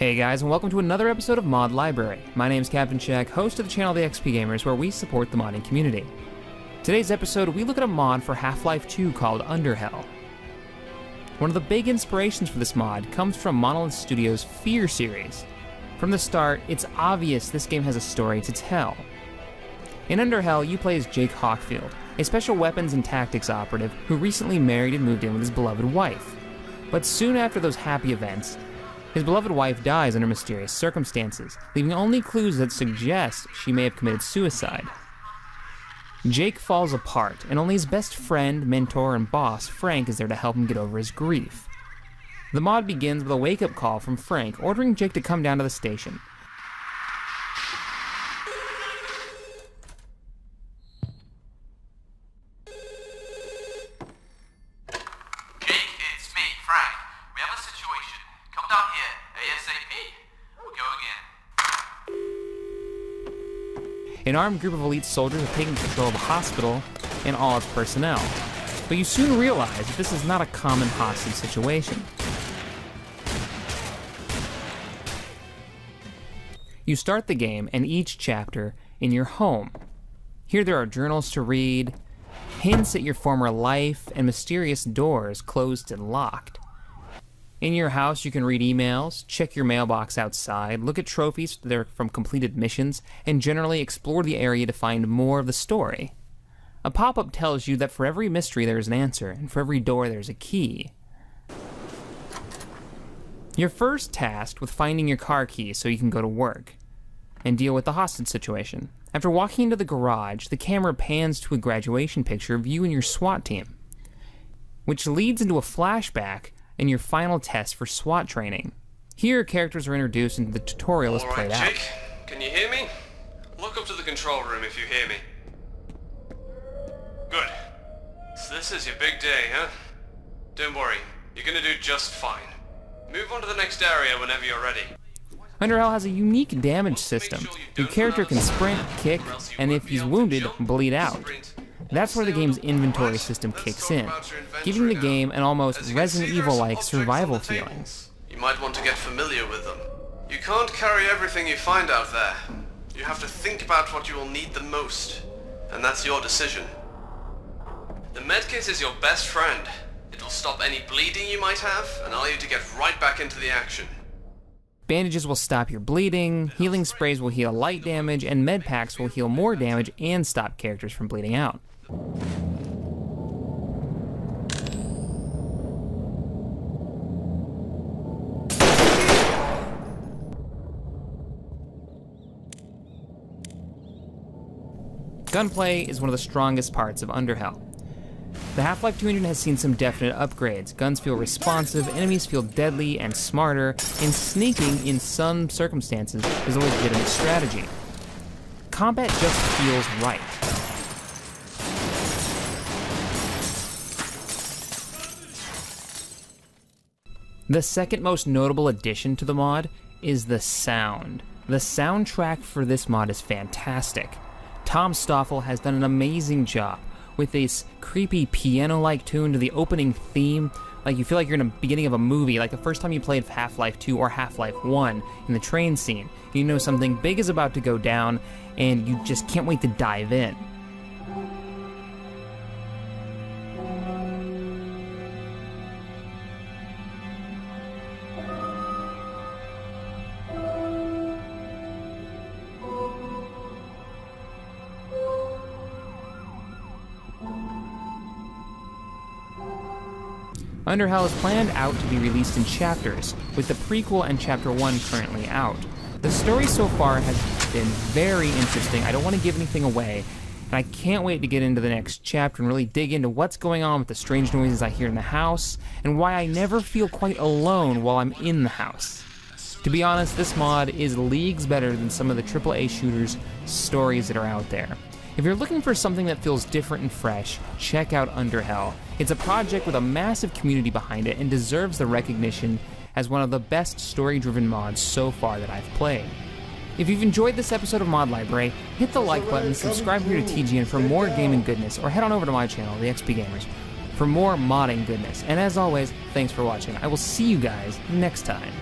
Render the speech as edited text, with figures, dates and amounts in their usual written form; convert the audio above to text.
Hey guys, and welcome to another episode of Mod Library. My name is Captain Shaq, host of the channel The XP Gamers, where we support the modding community. Today's episode, we look at a mod for Half-Life 2 called UnderHell. One of the big inspirations for this mod comes from Monolith Studios' Fear series. From the start, it's obvious this game has a story to tell. In UnderHell, you play as Jake Hawkfield, a special weapons and tactics operative who recently married and moved in with his beloved wife. But soon after those happy events, his beloved wife dies under mysterious circumstances, leaving only clues that suggest she may have committed suicide. Jake falls apart, and only his best friend, mentor, and boss, Frank, is there to help him get over his grief. The mod begins with a wake-up call from Frank, ordering Jake to come down to the station. An armed group of elite soldiers are taking control of a hospital and all its personnel. But you soon realize that this is not a common hostage situation. You start the game and each chapter in your home. Here there are journals to read, hints at your former life, and mysterious doors closed and locked. In your house, you can read emails, check your mailbox outside, look at trophies that are from completed missions, and generally explore the area to find more of the story. A pop-up tells you that for every mystery there is an answer, and for every door there is a key. You're first tasked with finding your car keys so you can go to work, and deal with the hostage situation. After walking into the garage, the camera pans to a graduation picture of you and your SWAT team, which leads into a flashback in your final test for SWAT training. Here, characters are introduced and the tutorial is played out. Jake, can you hear me? Look up to the control room if you hear me. Good. So this is your big day, huh? Don't worry, you're gonna do just fine. Move on to the next area whenever you're ready. UnderHell has a unique damage system. Your character can sprint, kick, and if he's wounded, bleed out. That's where the game's inventory system kicks in, giving the game an almost Resident Evil-like survival feeling. You might want to get familiar with them. You can't carry everything you find out there. You have to think about what you will need the most, and that's your decision. The medkit is your best friend. It'll stop any bleeding you might have, and allow you to get right back into the action. Bandages will stop your bleeding, healing sprays will heal light damage, and med packs will heal more damage and stop characters from bleeding out. Gunplay is one of the strongest parts of UnderHell. The Half-Life 2 engine has seen some definite upgrades. Guns feel responsive, enemies feel deadly and smarter, and sneaking in some circumstances is a legitimate strategy. Combat just feels right. The second most notable addition to the mod is the sound. The soundtrack for this mod is fantastic. Tom Stoffel has done an amazing job with this creepy piano-like tune to the opening theme. Like you feel like you're in the beginning of a movie, like the first time you played Half-Life 2 or Half-Life 1 in the train scene. You know something big is about to go down and you just can't wait to dive in. UnderHell is planned out to be released in chapters, with the prequel and Chapter 1 currently out. The story so far has been very interesting. I don't want to give anything away, and I can't wait to get into the next chapter and really dig into what's going on with the strange noises I hear in the house, and why I never feel quite alone while I'm in the house. To be honest, this mod is leagues better than some of the AAA shooters stories that are out there. If you're looking for something that feels different and fresh, check out UnderHell. It's a project with a massive community behind it and deserves the recognition as one of the best story-driven mods so far that I've played. If you've enjoyed this episode of Mod Library, hit the like button, subscribe here to TGN for more gaming goodness, or head on over to my channel, The XP Gamers, for more modding goodness. And as always, thanks for watching. I will see you guys next time.